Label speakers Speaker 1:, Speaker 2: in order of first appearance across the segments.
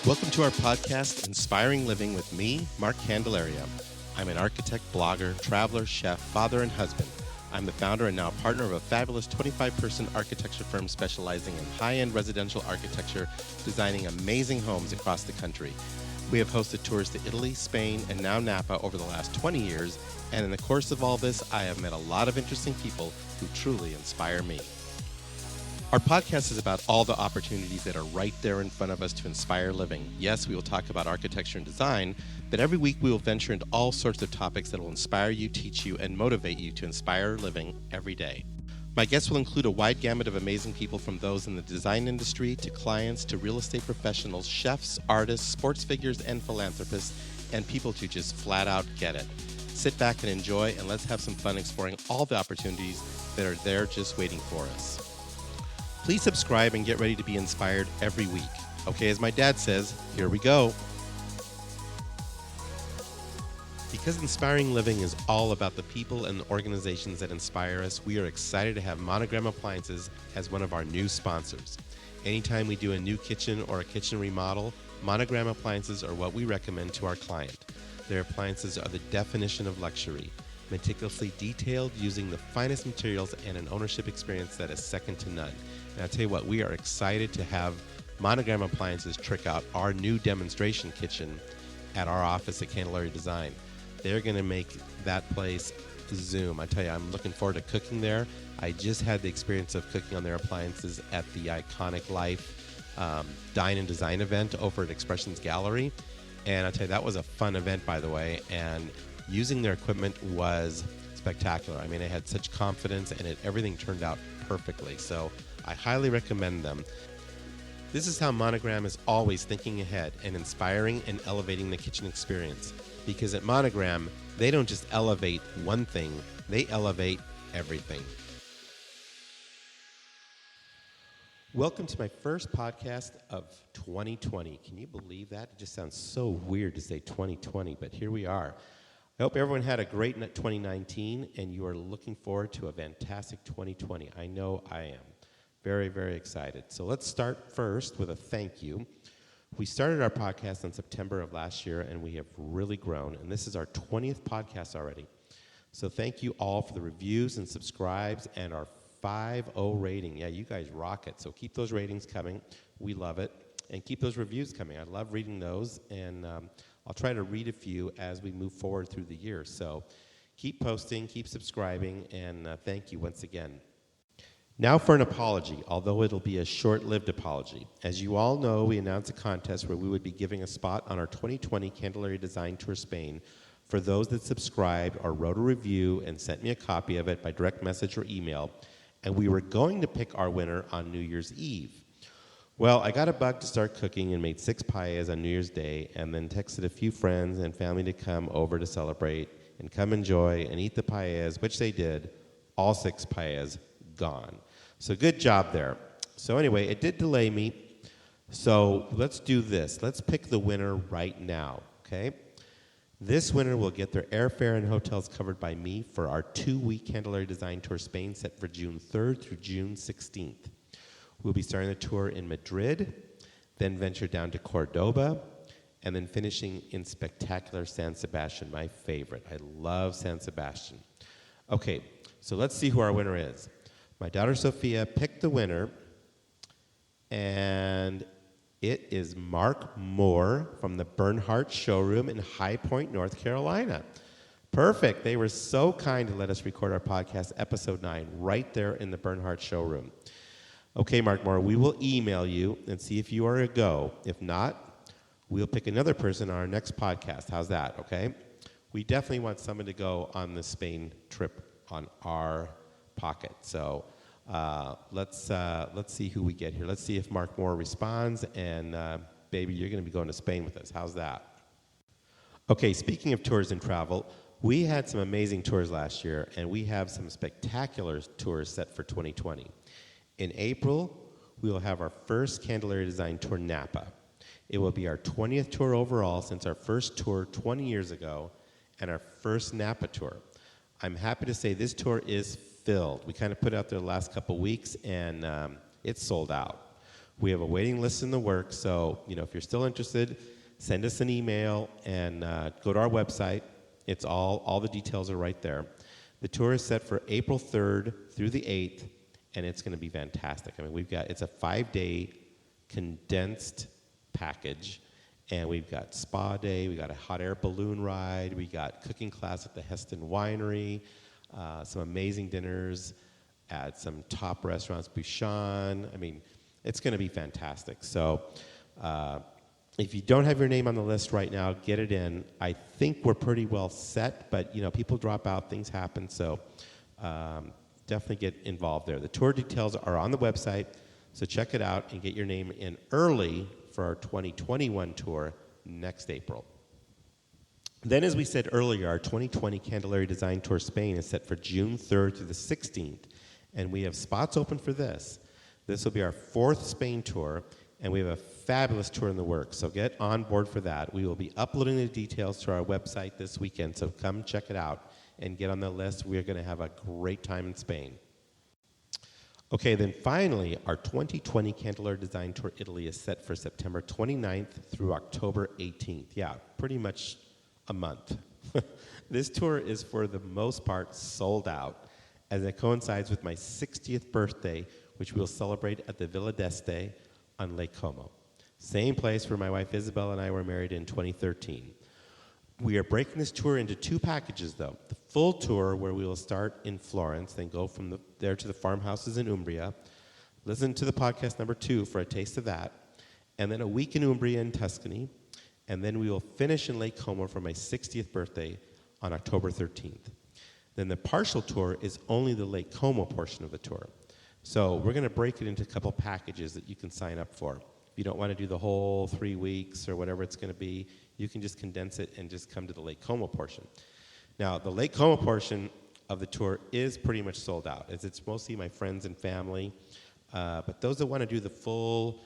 Speaker 1: Welcome to our podcast, Inspiring Living with me, Mark Candelaria. I'm an architect, blogger, traveler, chef, father, and husband. I'm the founder and now partner of a fabulous 25-person architecture firm specializing in high-end residential architecture, designing amazing homes across the country. We have hosted tours to Italy, Spain, and now Napa over the last 20 years, and in the course of all this, I have met a lot of interesting people who truly inspire me. Our podcast is about all the opportunities that are right there in front of us to inspire living. Yes, we will talk about architecture and design, but every week we will venture into all sorts of topics that will inspire you, teach you, and motivate you to inspire living every day. My guests will include a wide gamut of amazing people, from those in the design industry to clients to real estate professionals, chefs, artists, sports figures, and philanthropists, and people to just flat out get it. Sit back and enjoy, and let's have some fun exploring all the opportunities that are there just waiting for us. Please subscribe and get ready to be inspired every week. Okay, as my dad says, here we go. Because inspiring living is all about the people and organizations that inspire us, we are excited to have Monogram Appliances as one of our new sponsors. Anytime we do a new kitchen or a kitchen remodel, Monogram Appliances are what we recommend to our client. Their appliances are the definition of luxury, meticulously detailed, using the finest materials and an ownership experience that is second to none. And I'll tell you what, we are excited to have Monogram Appliances trick out our new demonstration kitchen at our office at Candelaria Design. They're going to make that place zoom. I tell you, I'm looking forward to cooking there. I just had the experience of cooking on their appliances at the Iconic Life Dine and Design event over at Expressions Gallery. And I'll tell you, that was a fun event, by the way. And using their equipment was spectacular. I mean, I had such confidence, and everything turned out perfectly. So I highly recommend them. This is how Monogram is always thinking ahead and inspiring and elevating the kitchen experience. Because at Monogram, they don't just elevate one thing, they elevate everything. Welcome to my first podcast of 2020. Can you believe that? It just sounds so weird to say 2020, but here we are. I hope everyone had a great 2019 and you are looking forward to a fantastic 2020. I know I am. Very, very excited. So let's start first with a thank you. We started our podcast in September of last year, and we have really grown, and this is our 20th podcast already. So thank you all for the reviews and subscribes and our 5.0 rating. Yeah, you guys rock it. So keep those ratings coming. We love it. And keep those reviews coming. I love reading those, and I'll try to read a few as we move forward through the year. So keep posting, keep subscribing, and thank you once again. Now for an apology, although it'll be a short-lived apology. As you all know, we announced a contest where we would be giving a spot on our 2020 Candelaria Design Tour Spain for those that subscribed or wrote a review and sent me a copy of it by direct message or email, and we were going to pick our winner on New Year's Eve. Well, I got a bug to start cooking and made 6 paellas on New Year's Day, and then texted a few friends and family to come over to celebrate and come enjoy and eat the paellas, which they did. All 6 paellas gone. So good job there. So anyway, it did delay me. So let's do this. Let's pick the winner right now, okay? This winner will get their airfare and hotels covered by me for our 2-week Candelaria Design Tour Spain set for June 3rd through June 16th. We'll be starting the tour in Madrid, then venture down to Cordoba, and then finishing in spectacular San Sebastian, my favorite. I love San Sebastian. Okay, so let's see who our winner is. My daughter Sophia picked the winner, and it is Mark Moore from the Bernhardt Showroom in High Point, North Carolina. Perfect. They were so kind to let us record our podcast, episode 9, right there in the Bernhardt Showroom. Okay, Mark Moore, we will email you and see if you are a go. If not, we'll pick another person on our next podcast. How's that, okay? We definitely want someone to go on the Spain trip on our pocket. So let's see who we get here. Let's see if Mark Moore responds, and baby, you're going to be going to Spain with us. How's that? Okay, speaking of tours and travel, we had some amazing tours last year, and we have some spectacular tours set for 2020. In April, we will have our first Candelaria Design Tour Napa. It will be our 20th tour overall since our first tour 20 years ago, and our first Napa tour. I'm happy to say this tour is filled. We kind of put it out there the last couple weeks, and it's sold out. We have a waiting list in the works, so if you're still interested, send us an email and go to our website. It's all the details are right there. The tour is set for April 3rd through the 8th, and it's going to be fantastic. I mean, it's a 5-day condensed package, and we've got spa day, we got a hot air balloon ride, we got cooking class at the Heston Winery, some amazing dinners at some top restaurants, Bouchon. I mean, it's going to be fantastic. So if you don't have your name on the list right now, get it in. I think we're pretty well set, but people drop out, things happen, so definitely get involved there. The tour details are on the website, so check it out and get your name in early for our 2021 tour next April. Then, as we said earlier, our 2020 Candelaria Design Tour Spain is set for June 3rd through the 16th, and we have spots open for this. This will be our 4th Spain tour, and we have a fabulous tour in the works, so get on board for that. We will be uploading the details to our website this weekend, so come check it out and get on the list. We are going to have a great time in Spain. Okay, then finally, our 2020 Candelaria Design Tour Italy is set for September 29th through October 18th. Yeah, pretty much a month. This tour is, for the most part, sold out, as it coincides with my 60th birthday, which we'll celebrate at the Villa d'Este on Lake Como. Same place where my wife Isabel and I were married in 2013. We are breaking this tour into 2 packages, though. The full tour, where we will start in Florence, then go from there to the farmhouses in Umbria. Listen to the podcast number 2 for a taste of that. And then a week in Umbria and Tuscany. And then we will finish in Lake Como for my 60th birthday on October 13th. Then the partial tour is only the Lake Como portion of the tour. So we're going to break it into a couple packages that you can sign up for. If you don't want to do the whole 3 weeks or whatever it's going to be, you can just condense it and just come to the Lake Como portion. Now, the Lake Como portion of the tour is pretty much sold out, as it's mostly my friends and family. But those that want to do the full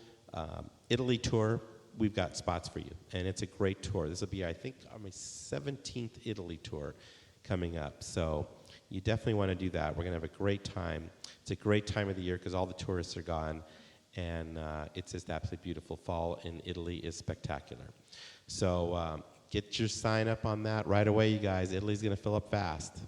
Speaker 1: Italy tour, we've got spots for you. And it's a great tour. This will be, I think, my 17th Italy tour coming up. So you definitely want to do that. We're going to have a great time. It's a great time of the year because all the tourists are gone. And it's just absolutely beautiful. Fall in Italy is spectacular. So get your sign up on that right away, you guys. Italy's going to fill up fast.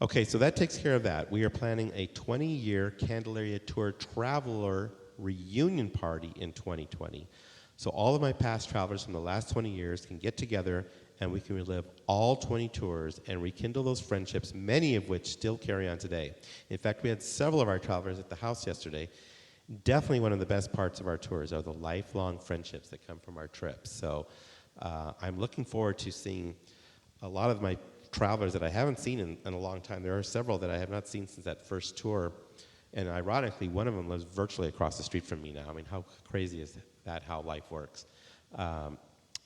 Speaker 1: Okay, so that takes care of that. We are planning a 20-year Candelaria Tour Traveler reunion party in 2020. So all of my past travelers from the last 20 years can get together and we can relive all 20 tours and rekindle those friendships, many of which still carry on today. In fact, we had several of our travelers at the house yesterday. Definitely one of the best parts of our tours are the lifelong friendships that come from our trips. So I'm looking forward to seeing a lot of my travelers that I haven't seen in a long time. There are several that I have not seen since that first tour. And ironically, one of them lives virtually across the street from me now. I mean, how crazy is that, how life works?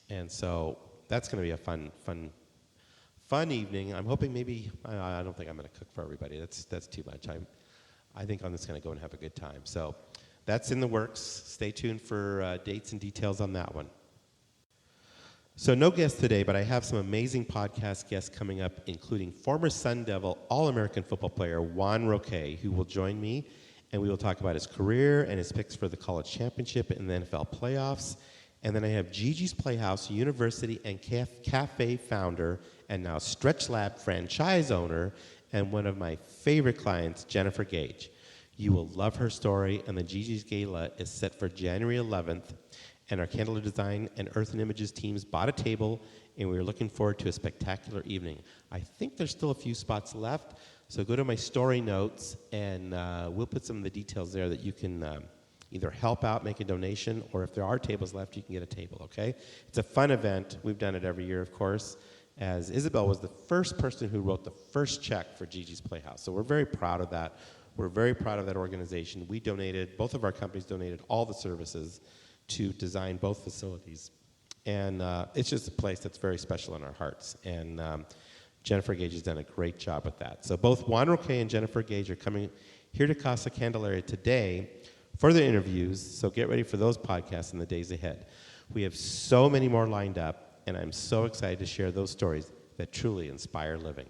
Speaker 1: And so that's going to be a fun evening. I'm hoping maybe, I don't think I'm going to cook for everybody. That's too much. I think I'm just going to go and have a good time. So that's in the works. Stay tuned for dates and details on that one. So no guests today, but I have some amazing podcast guests coming up, including former Sun Devil All-American football player Juan Roque, who will join me, and we will talk about his career and his picks for the college championship and the NFL playoffs. And then I have Gigi's Playhouse University and Cafe founder and now Stretch Lab franchise owner and one of my favorite clients, Jennifer Gage. You will love her story, and the Gigi's Gala is set for January 11th. And our Candelaria Design and Earth and Images teams bought a table, and we're looking forward to a spectacular evening. I think there's still a few spots left, so go to my story notes, and we'll put some of the details there that you can either help out, make a donation, or if there are tables left, you can get a table, okay? It's a fun event. We've done it every year, of course, as Isabel was the first person who wrote the first check for Gigi's Playhouse. So we're very proud of that. We're very proud of that organization. We donated, both of our companies donated all the services to design both facilities. And it's just a place that's very special in our hearts. And Jennifer Gage has done a great job with that. So both Juan Roque and Jennifer Gage are coming here to Casa Candelaria today for their interviews, so get ready for those podcasts in the days ahead. We have so many more lined up, and I'm so excited to share those stories that truly inspire living.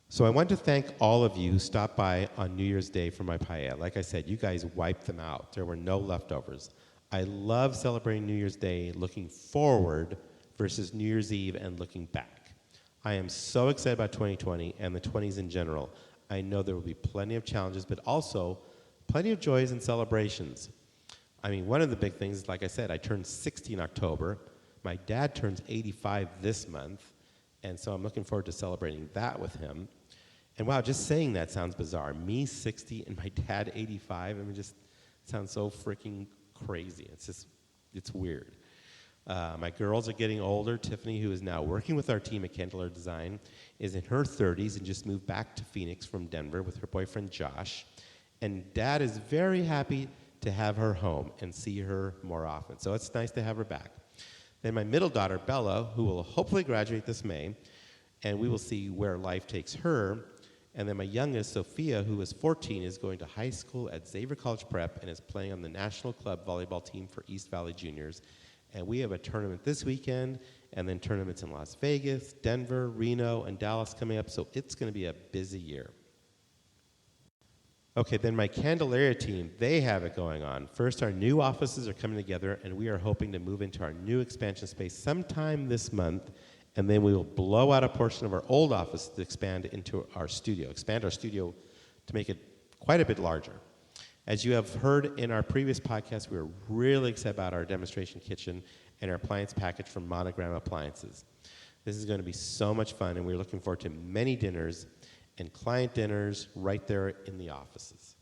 Speaker 1: So I want to thank all of you who stopped by on New Year's Day for my paella. Like I said, you guys wiped them out. There were no leftovers. I love celebrating New Year's Day looking forward versus New Year's Eve and looking back. I am so excited about 2020 and the 20s in general. I know there will be plenty of challenges, but also plenty of joys and celebrations. I mean, one of the big things, like I said, I turned 60 in October. My dad turns 85 this month, and so I'm looking forward to celebrating that with him. And wow, just saying that sounds bizarre. Me 60 and my dad 85, I mean, just sounds so freaking crazy. It's weird. My girls are getting older. Tiffany, who is now working with our team at Candelaria Design, is in her 30s and just moved back to Phoenix from Denver with her boyfriend Josh. And Dad is very happy to have her home and see her more often. So it's nice to have her back. Then my middle daughter, Bella, who will hopefully graduate this May, and we will see where life takes her. And then my youngest, Sophia, who is 14, is going to high school at Xavier College Prep and is playing on the National Club volleyball team for East Valley Juniors. And we have a tournament this weekend, and then tournaments in Las Vegas, Denver, Reno, and Dallas coming up, so it's going to be a busy year. Okay, then my Candelaria team, they have it going on. First, our new offices are coming together, and we are hoping to move into our new expansion space sometime this month, and then we will blow out a portion of our old office to expand into our studio, expand our studio to make it quite a bit larger. As you have heard in our previous podcast, we are really excited about our demonstration kitchen and our appliance package from Monogram Appliances. This is going to be so much fun, and we're looking forward to many dinners and client dinners right there in the offices.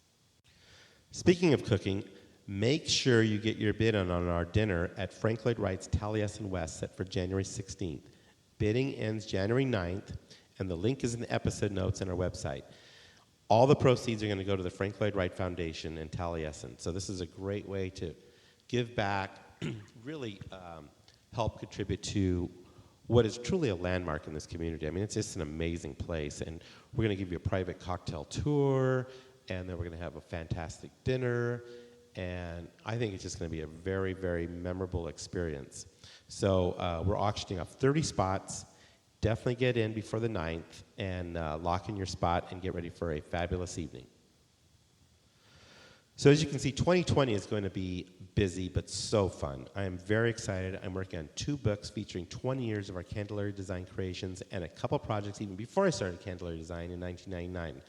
Speaker 1: Speaking of cooking, make sure you get your bid on our dinner at Frank Lloyd Wright's Taliesin West set for January 16th. Bidding ends January 9th, and the link is in the episode notes on our website. All the proceeds are going to go to the Frank Lloyd Wright Foundation and Taliesin. So this is a great way to give back, really help contribute to what is truly a landmark in this community. I mean, it's just an amazing place. And we're going to give you a private cocktail tour, and then we're going to have a fantastic dinner. And I think it's just going to be a very, very memorable experience. So we're auctioning off 30 spots. Definitely get in before the 9th and lock in your spot and get ready for a fabulous evening. So as you can see, 2020 is going to be busy but so fun. I am very excited. I'm working on 2 books featuring 20 years of our Candelaria Design creations and a couple projects even before I started Candelaria Design in 1999.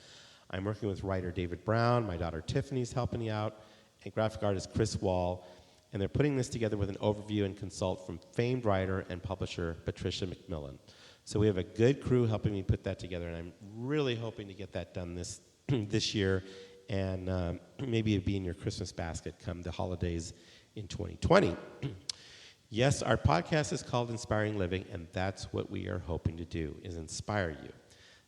Speaker 1: I'm working with writer David Brown, my daughter Tiffany's helping me out, and graphic artist Chris Wall, and they're putting this together with an overview and consult from famed writer and publisher Patricia McMillan. So we have a good crew helping me put that together, and I'm really hoping to get that done this year, and maybe it'd be in your Christmas basket come the holidays in 2020. Yes, our podcast is called Inspiring Living, and that's what we are hoping to do, is inspire you.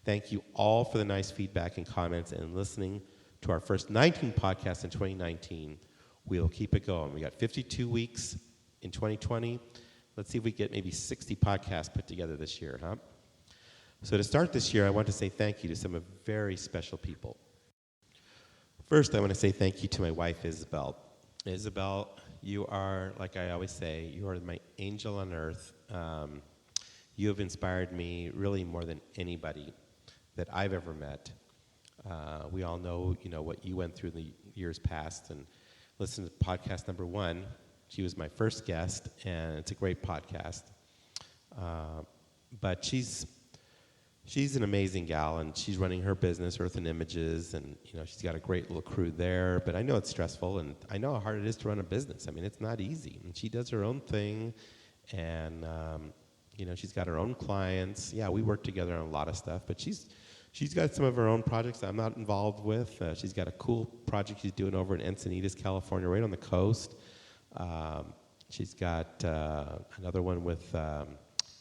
Speaker 1: Thank you all for the nice feedback and comments and listening to our first 19 podcasts in 2019. We'll keep it going. We got 52 weeks in 2020. Let's see if we get maybe 60 podcasts put together this year, huh? So to start this year, I want to say thank you to some very special people. First, I want to say thank you to my wife, Isabel. Isabel, you are, like I always say, you are my angel on earth. You have inspired me really more than anybody that I've ever met. We all know, what you went through in the years past, and listen to podcast number 1. She was my first guest, and it's a great podcast. But she's an amazing gal, and she's running her business, Earth and Images, and she's got a great little crew there. But I know it's stressful, and I know how hard it is to run a business. I mean, it's not easy. And she does her own thing, and she's got her own clients. Yeah, we work together on a lot of stuff, but she's got some of her own projects that I'm not involved with. She's got a cool project she's doing over in Encinitas, California, right on the coast. She's got another one with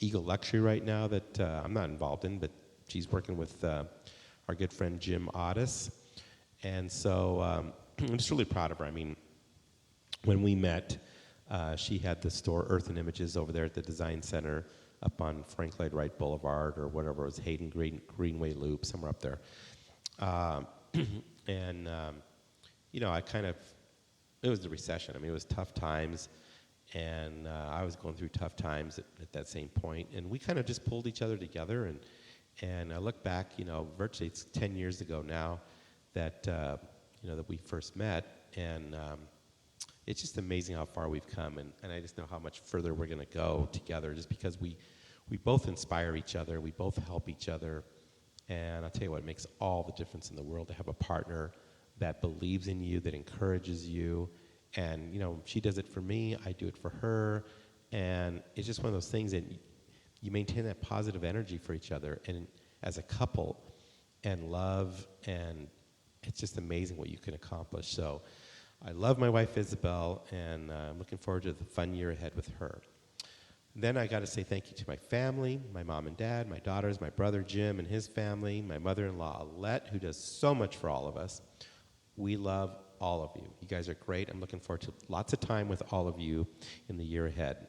Speaker 1: Eagle Luxury right now that I'm not involved in, but she's working with our good friend Jim Otis. And so I'm just really proud of her. I mean, when we met, she had the store Earth and Images over there at the Design Center up on Frank Lloyd Wright Boulevard or whatever it was, Hayden Greenway Loop, somewhere up there. It was the recession. I mean, it was tough times, and I was going through tough times at that same point, and we kind of just pulled each other together, And I look back, virtually it's 10 years ago now that, that we first met. And it's just amazing how far we've come. And I just know how much further we're going to go together just because we both inspire each other. We both help each other. And I'll tell you what, it makes all the difference in the world to have a partner that believes in you, that encourages you. And, she does it for me, I do it for her. And it's just one of those things that you maintain that positive energy for each other and as a couple and love, and it's just amazing what you can accomplish. So I love my wife, Isabel, and I'm looking forward to the fun year ahead with her. Then I got to say thank you to my family, my mom and dad, my daughters, my brother Jim and his family, my mother-in-law, Alette, who does so much for all of us. We love all of you. You guys are great. I'm looking forward to lots of time with all of you in the year ahead.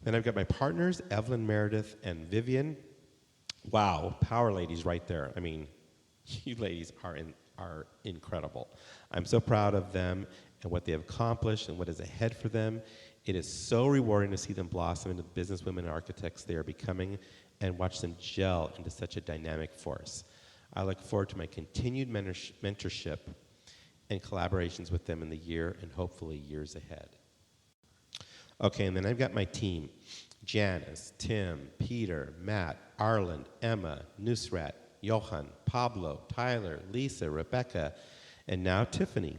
Speaker 1: Then I've got my partners, Evelyn, Meredith, and Vivian. Wow, power ladies right there. I mean, you ladies are incredible. I'm so proud of them and what they have accomplished and what is ahead for them. It is so rewarding to see them blossom into the businesswomen and architects they are becoming and watch them gel into such a dynamic force. I look forward to my continued mentorship and collaborations with them in the year and hopefully years ahead. Okay, and then I've got my team. Janice, Tim, Peter, Matt, Arland, Emma, Nusrat, Johan, Pablo, Tyler, Lisa, Rebecca, and now Tiffany.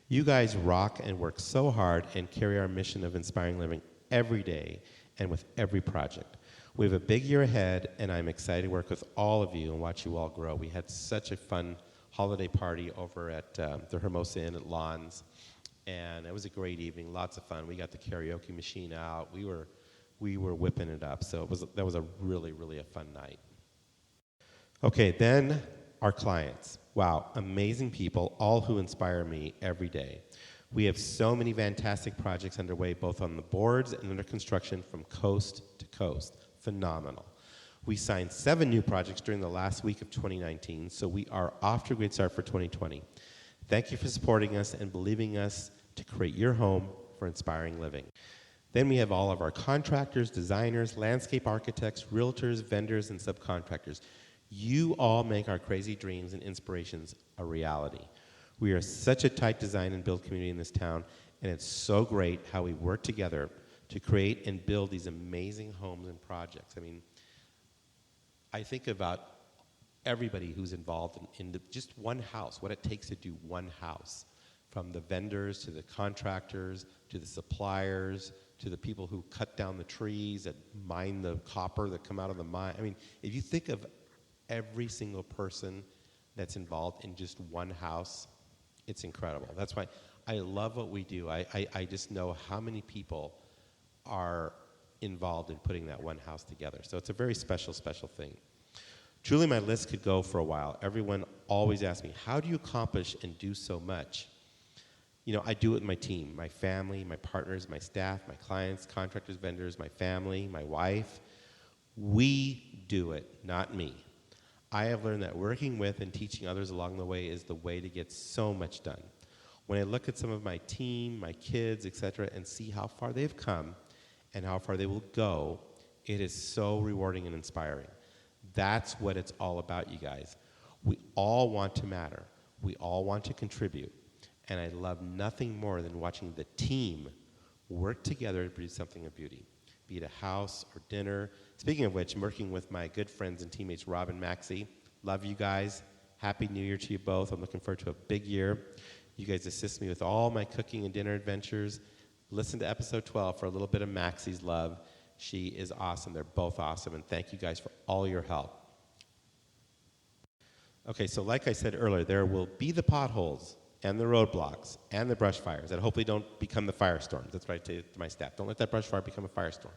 Speaker 1: You guys rock and work so hard and carry our mission of inspiring living every day and with every project. We have a big year ahead, and I'm excited to work with all of you and watch you all grow. We had such a fun holiday party over at the Hermosa Inn at Lawns. And it was a great evening, lots of fun. We got the karaoke machine out. We were whipping it up. So that was a really, really a fun night. Okay, then our clients. Wow, amazing people, all who inspire me every day. We have so many fantastic projects underway, both on the boards and under construction from coast to coast. Phenomenal. We signed 7 new projects during the last week of 2019, so we are off to a great start for 2020. Thank you for supporting us and believing us to create your home for inspiring living. Then we have all of our contractors, designers, landscape architects, realtors, vendors, and subcontractors. You all make our crazy dreams and inspirations a reality. We are such a tight design and build community in this town, and it's so great how we work together to create and build these amazing homes and projects. I mean, I think about everybody who's involved in just one house, what it takes to do one house, from the vendors to the contractors to the suppliers to the people who cut down the trees that mine the copper that come out of the mine. I mean, if you think of every single person that's involved in just one house, it's incredible. That's why I love what we do. I just know how many people are involved in putting that one house together. So it's a very special, special thing. Truly, my list could go for a while. Everyone always asks me, how do you accomplish and do so much? I do it with my team, my family, my partners, my staff, my clients, contractors, vendors, my family, my wife. We do it, not me. I have learned that working with and teaching others along the way is the way to get so much done. When I look at some of my team, my kids, etc., and see how far they've come and how far they will go, it is so rewarding and inspiring. That's what it's all about, you guys. We all want to matter. We all want to contribute. And I love nothing more than watching the team work together to produce something of beauty, be it a house or dinner. Speaking of which, I'm working with my good friends and teammates, Rob and Maxie. Love you guys. Happy New Year to you both. I'm looking forward to a big year. You guys assist me with all my cooking and dinner adventures. Listen to episode 12 for a little bit of Maxie's love. She is awesome. They're both awesome. And thank you guys for all your help. Okay, so like I said earlier, there will be the potholes and the roadblocks and the brush fires that hopefully don't become the firestorms. That's what I say to my staff. Don't let that brush fire become a firestorm.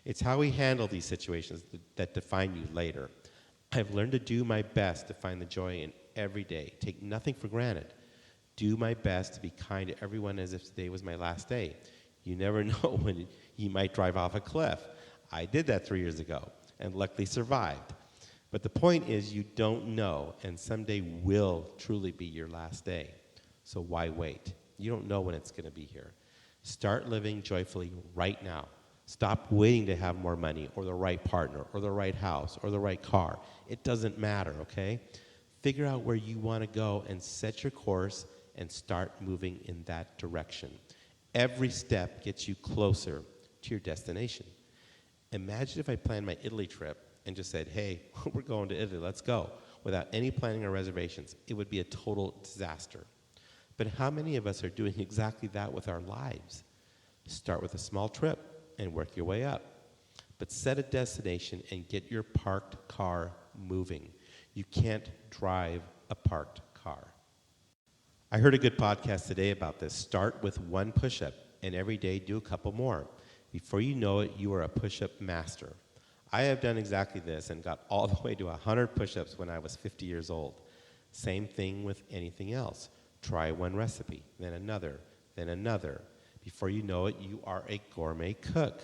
Speaker 1: It's how we handle these situations that define you later. I've learned to do my best to find the joy in every day. Take nothing for granted. Do my best to be kind to everyone as if today was my last day. You never know when you might drive off a cliff. I did that 3 years ago and luckily survived. But the point is you don't know, and someday will truly be your last day. So why wait? You don't know when it's going to be here. Start living joyfully right now. Stop waiting to have more money or the right partner or the right house or the right car. It doesn't matter, okay? Figure out where you want to go and set your course and start moving in that direction. Every step gets you closer to your destination. Imagine if I planned my Italy trip and just said, hey, we're going to Italy, let's go, without any planning or reservations. It would be a total disaster. But how many of us are doing exactly that with our lives? Start with a small trip and work your way up. But set a destination and get your parked car moving. You can't drive a parked car. I heard a good podcast today about this. Start with one push-up and every day do a couple more. Before you know it, you are a push-up master. I have done exactly this and got all the way to 100 push-ups when I was 50 years old. Same thing with anything else. Try one recipe, then another, then another. Before you know it, you are a gourmet cook.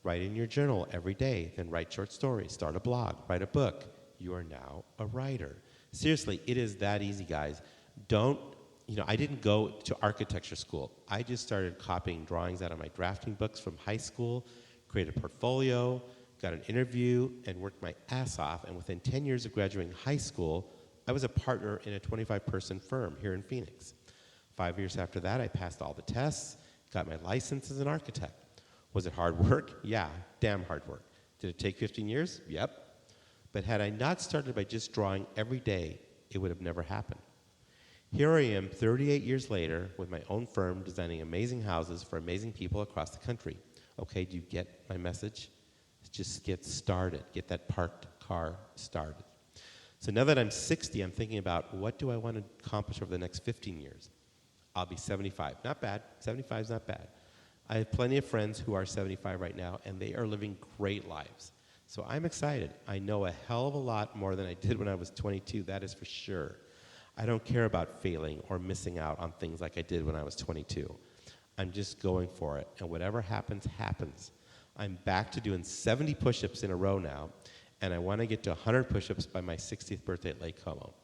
Speaker 1: Write in your journal every day, then write short stories, start a blog, write a book. You are now a writer. Seriously, it is that easy, guys. I didn't go to architecture school. I just started copying drawings out of my drafting books from high school, created a portfolio, got an interview, and worked my ass off. And within 10 years of graduating high school, I was a partner in a 25-person firm here in Phoenix. 5 years after that, I passed all the tests, got my license as an architect. Was it hard work? Yeah, damn hard work. Did it take 15 years? Yep. But had I not started by just drawing every day, it would have never happened. Here I am 38 years later with my own firm designing amazing houses for amazing people across the country. Okay, do you get my message? Just get started. Get that parked car started. So now that I'm 60, I'm thinking about what do I want to accomplish over the next 15 years? I'll be 75. Not bad. 75 is not bad. I have plenty of friends who are 75 right now, and they are living great lives. So I'm excited. I know a hell of a lot more than I did when I was 22, that is for sure. I don't care about failing or missing out on things like I did when I was 22. I'm just going for it, and whatever happens, happens. I'm back to doing 70 push-ups in a row now, and I want to get to 100 push-ups by my 60th birthday at Lake Como.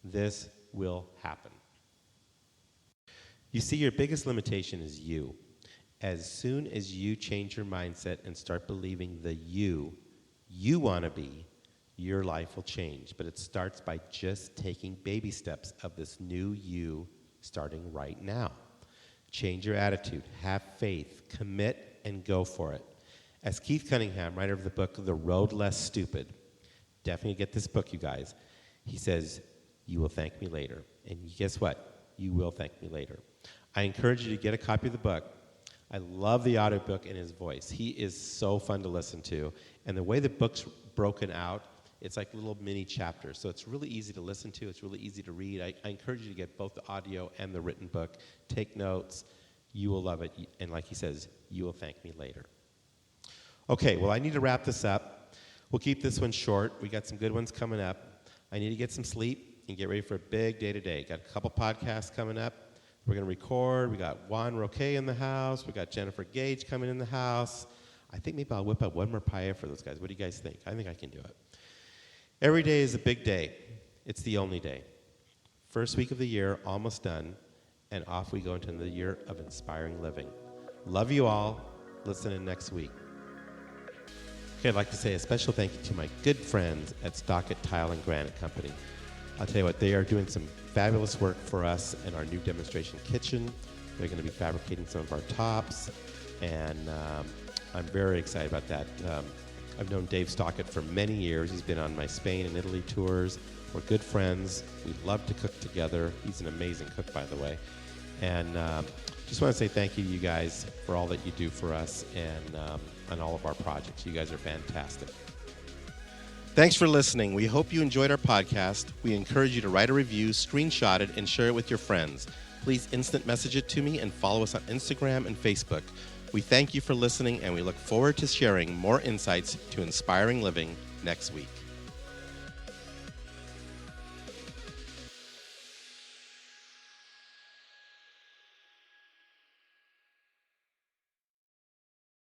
Speaker 1: This will happen. You see, your biggest limitation is you. As soon as you change your mindset and start believing the you want to be, your life will change. But it starts by just taking baby steps of this new you starting right now. Change your attitude, have faith, commit, and go for it. As Keith Cunningham, writer of the book The Road Less Stupid, definitely get this book, you guys. He says, you will thank me later. And guess what? You will thank me later. I encourage you to get a copy of the book. I love the audiobook and his voice. He is so fun to listen to. And the way the book's broken out, it's like little mini chapters. So it's really easy to listen to. It's really easy to read. I encourage you to get both the audio and the written book. Take notes. You will love it. And like he says, you will thank me later. Okay, well, I need to wrap this up. We'll keep this one short. We got some good ones coming up. I need to get some sleep and get ready for a big day today. Got a couple podcasts coming up. We're going to record. We got Juan Roque in the house. We got Jennifer Gage coming in the house. I think maybe I'll whip up one more paella for those guys. What do you guys think? I think I can do it. Every day is a big day. It's the only day. First week of the year, almost done, and off we go into the year of inspiring living. Love you all. Listen in next week. Okay, I'd like to say a special thank you to my good friends at Stockett Tile and Granite Company. I'll tell you what, they are doing some fabulous work for us in our new demonstration kitchen. They're going to be fabricating some of our tops, and I'm very excited about that. I've known Dave Stockett for many years. He's been on my Spain and Italy tours. We're good friends. We love to cook together. He's an amazing cook, by the way. And just want to say thank you to you guys for all that you do for us and on all of our projects. You guys are fantastic. Thanks for listening. We hope you enjoyed our podcast. We encourage you to write a review, screenshot it, and share it with your friends. Please instant message it to me and follow us on Instagram and Facebook. We thank you for listening, and we look forward to sharing more insights to inspiring living next week.